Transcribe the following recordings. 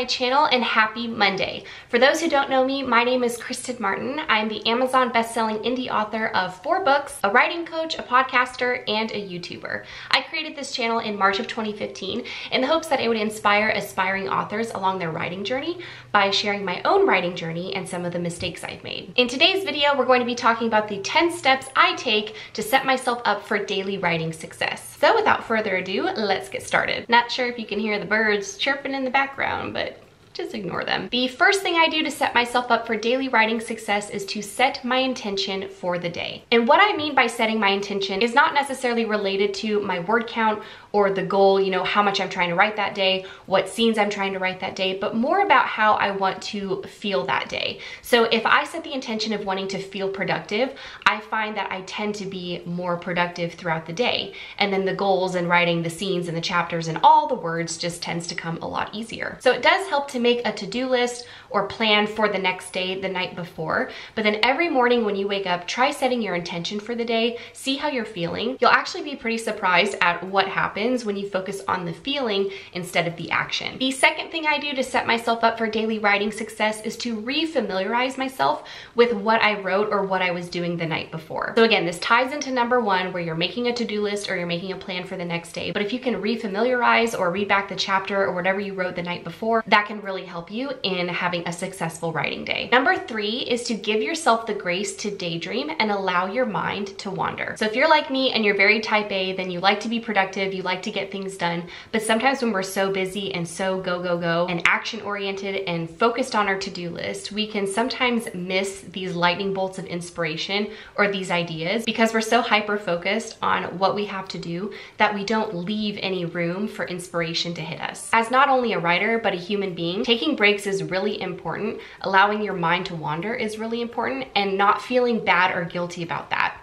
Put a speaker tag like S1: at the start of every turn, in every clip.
S1: my channel and happy Monday. For those who don't know me, my name is Kristen Martin. I'm the Amazon bestselling indie author of 4 books, a writing coach, a podcaster, and a YouTuber. I created this channel in March of 2015 in the hopes that it would inspire aspiring authors along their writing journey by sharing my own writing journey and some of the mistakes I've made. In today's video, we're going to be talking about the 10 steps I take to set myself up for daily writing success. So without further ado, let's get started. Not sure if you can hear the birds chirping in the background, but just ignore them. The first thing I do to set myself up for daily writing success is to set my intention for the day. And what I mean by setting my intention is not necessarily related to my word count or the goal, how much I'm trying to write that day, what scenes I'm trying to write that day, but more about how I want to feel that day. So if I set the intention of wanting to feel productive, I find that I tend to be more productive throughout the day. And then the goals and writing the scenes and the chapters and all the words just tends to come a lot easier. So it does help to make a to-do list or plan for the next day the night before. But then every morning when you wake up, try setting your intention for the day, see how you're feeling. You'll actually be pretty surprised at what happens when you focus on the feeling instead of the action. The second thing I do to set myself up for daily writing success is to re-familiarize myself with what I wrote or what I was doing the night before. So again, this ties into number 1, where you're making a to-do list or you're making a plan for the next day. But if you can re-familiarize or read back the chapter or whatever you wrote the night before, that can really help you in having a successful writing day. Number 3 is to give yourself the grace to daydream and allow your mind to wander. So if you're like me and you're very type A, then you like to be productive, you like to get things done, but sometimes when we're so busy and so go and action oriented and focused on our to-do list, we can sometimes miss these lightning bolts of inspiration or these ideas because we're so hyper focused on what we have to do that we don't leave any room for inspiration to hit us. As not only a writer, but a human being, taking breaks is really important. Allowing your mind to wander is really important, and not feeling bad or guilty about that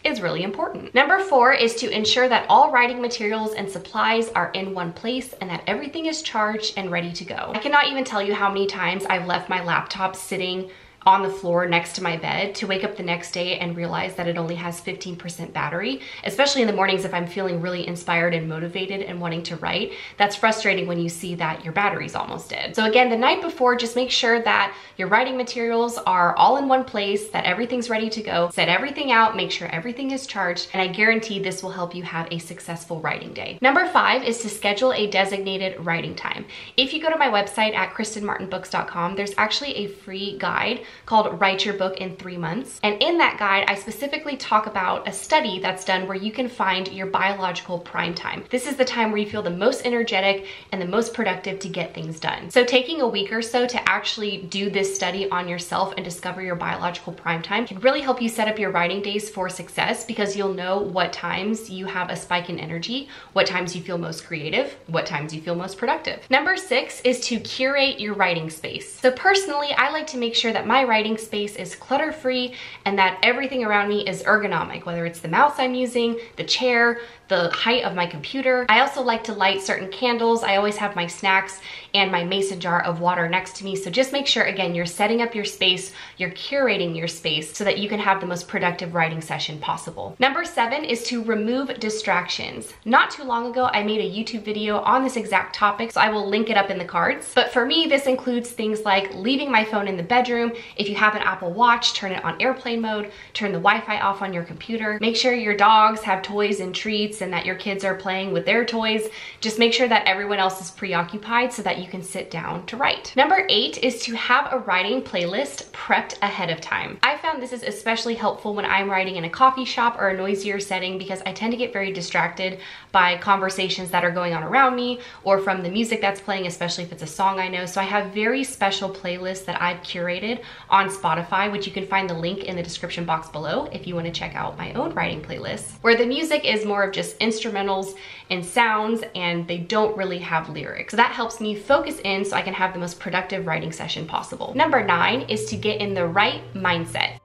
S1: is really important. Number 4 is to ensure that all writing materials and supplies are in one place and that everything is charged and ready to go. I cannot even tell you how many times I've left my laptop sitting on the floor next to my bed to wake up the next day and realize that it only has 15% battery, especially in the mornings if I'm feeling really inspired and motivated and wanting to write. That's frustrating when you see that your battery's almost dead. So again, the night before, just make sure that your writing materials are all in one place, that everything's ready to go. Set everything out, make sure everything is charged, and I guarantee this will help you have a successful writing day. Number 5 is to schedule a designated writing time. If you go to my website at kristenmartinbooks.com, there's actually a free guide called Write Your Book in 3 Months. And in that guide, I specifically talk about a study that's done where you can find your biological prime time. This is the time where you feel the most energetic and the most productive to get things done. So taking a week or so to actually do this study on yourself and discover your biological prime time can really help you set up your writing days for success, because you'll know what times you have a spike in energy, what times you feel most creative, what times you feel most productive. Number 6 is to curate your writing space. So personally, I like to make sure that my writing space is clutter-free and that everything around me is ergonomic, whether it's the mouse I'm using, the chair, the height of my computer. I also like to light certain candles. I always have my snacks and my mason jar of water next to me. So just make sure, again, you're setting up your space, you're curating your space so that you can have the most productive writing session possible. Number 7 is to remove distractions. Not too long ago, I made a YouTube video on this exact topic, so I will link it up in the cards. But for me, this includes things like leaving my phone in the bedroom. If you have an Apple Watch, turn it on airplane mode, turn the Wi-Fi off on your computer. Make sure your dogs have toys and treats and that your kids are playing with their toys. Just make sure that everyone else is preoccupied so that you can sit down to write. Number 8 is to have a writing playlist prepped ahead of time. I found this is especially helpful when I'm writing in a coffee shop or a noisier setting, because I tend to get very distracted by conversations that are going on around me or from the music that's playing, especially if it's a song I know. So I have very special playlists that I've curated on Spotify, which you can find the link in the description box below if you want to check out my own writing playlists, where the music is more of just instrumentals and sounds and they don't really have lyrics. So that helps me focus in so I can have the most productive writing session possible. Number 9 is to get in the right mindset.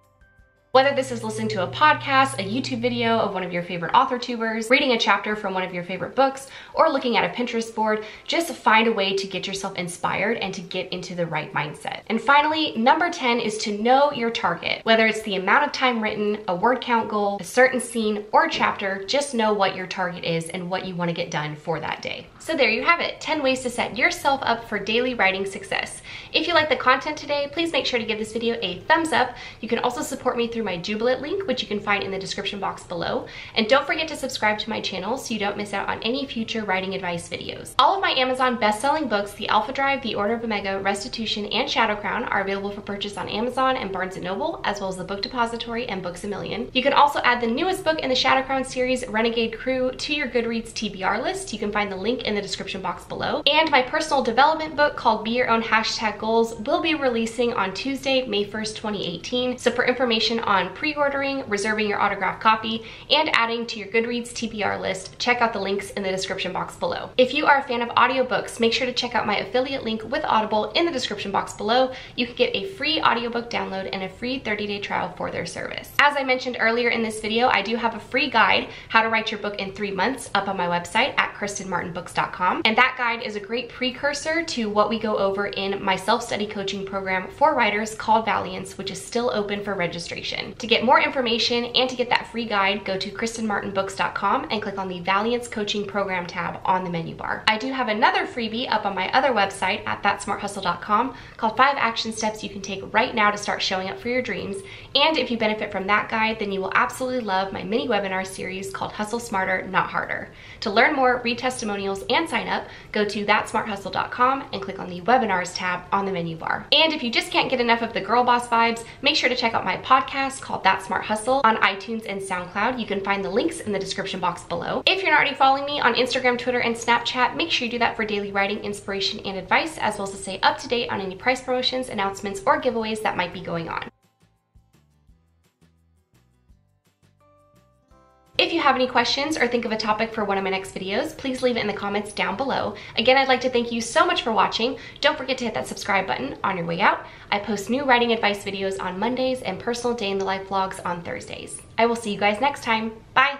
S1: Whether this is listening to a podcast, a YouTube video of one of your favorite author tubers, reading a chapter from one of your favorite books, or looking at a Pinterest board, just find a way to get yourself inspired and to get into the right mindset. And finally, number 10 is to know your target. Whether it's the amount of time written, a word count goal, a certain scene, or chapter, just know what your target is and what you want to get done for that day. So there you have it, 10 ways to set yourself up for daily writing success. If you like the content today, please make sure to give this video a thumbs up. You can also support me through my Jubilant link, which you can find in the description box below. And don't forget to subscribe to my channel so you don't miss out on any future writing advice videos. All of my Amazon best-selling books, The Alpha Drive, The Order of Omega, Restitution, and Shadow Crown, are available for purchase on Amazon and Barnes & Noble, as well as the Book Depository and Books A Million. You can also add the newest book in the Shadow Crown series, Renegade Crew, to your Goodreads TBR list. You can find the link in the description box below. And my personal development book called Be Your Own #Goals will be releasing on Tuesday, May 1st, 2018. So for information on pre-ordering, reserving your autographed copy, and adding to your Goodreads TBR list, check out the links in the description box below. If you are a fan of audiobooks, make sure to check out my affiliate link with Audible in the description box below. You can get a free audiobook download and a free 30-day trial for their service. As I mentioned earlier in this video, I do have a free guide, How to Write Your Book in 3 Months, up on my website at KristenMartinBooks.com. And that guide is a great precursor to what we go over in my self-study coaching program for writers called VALIANCE, which is still open for registration. To get more information and to get that free guide, go to KristenMartinBooks.com and click on the VALIANCE Coaching Program tab on the menu bar. I do have another freebie up on my other website at ThatSmartHustle.com called 5 action steps you can take right now to start showing up for your dreams. And if you benefit from that guide, then you will absolutely love my mini webinar series called Hustle Smarter, Not Harder. To learn more, read testimonials, and sign up, go to ThatSmartHustle.com and click on the webinars tab on the menu bar. And if you just can't get enough of the girl boss vibes, make sure to check out my podcast called That Smart Hustle on iTunes and SoundCloud. You can find the links in the description box below. If you're not already following me on Instagram, Twitter, and Snapchat, make sure you do that for daily writing inspiration and advice, as well as to stay up to date on any price promotions, announcements, or giveaways that might be going on. If you have any questions or think of a topic for one of my next videos, please leave it in the comments down below. Again, I'd like to thank you so much for watching. Don't forget to hit that subscribe button on your way out. I post new writing advice videos on Mondays and personal day in the life vlogs on Thursdays. I will see you guys next time. Bye!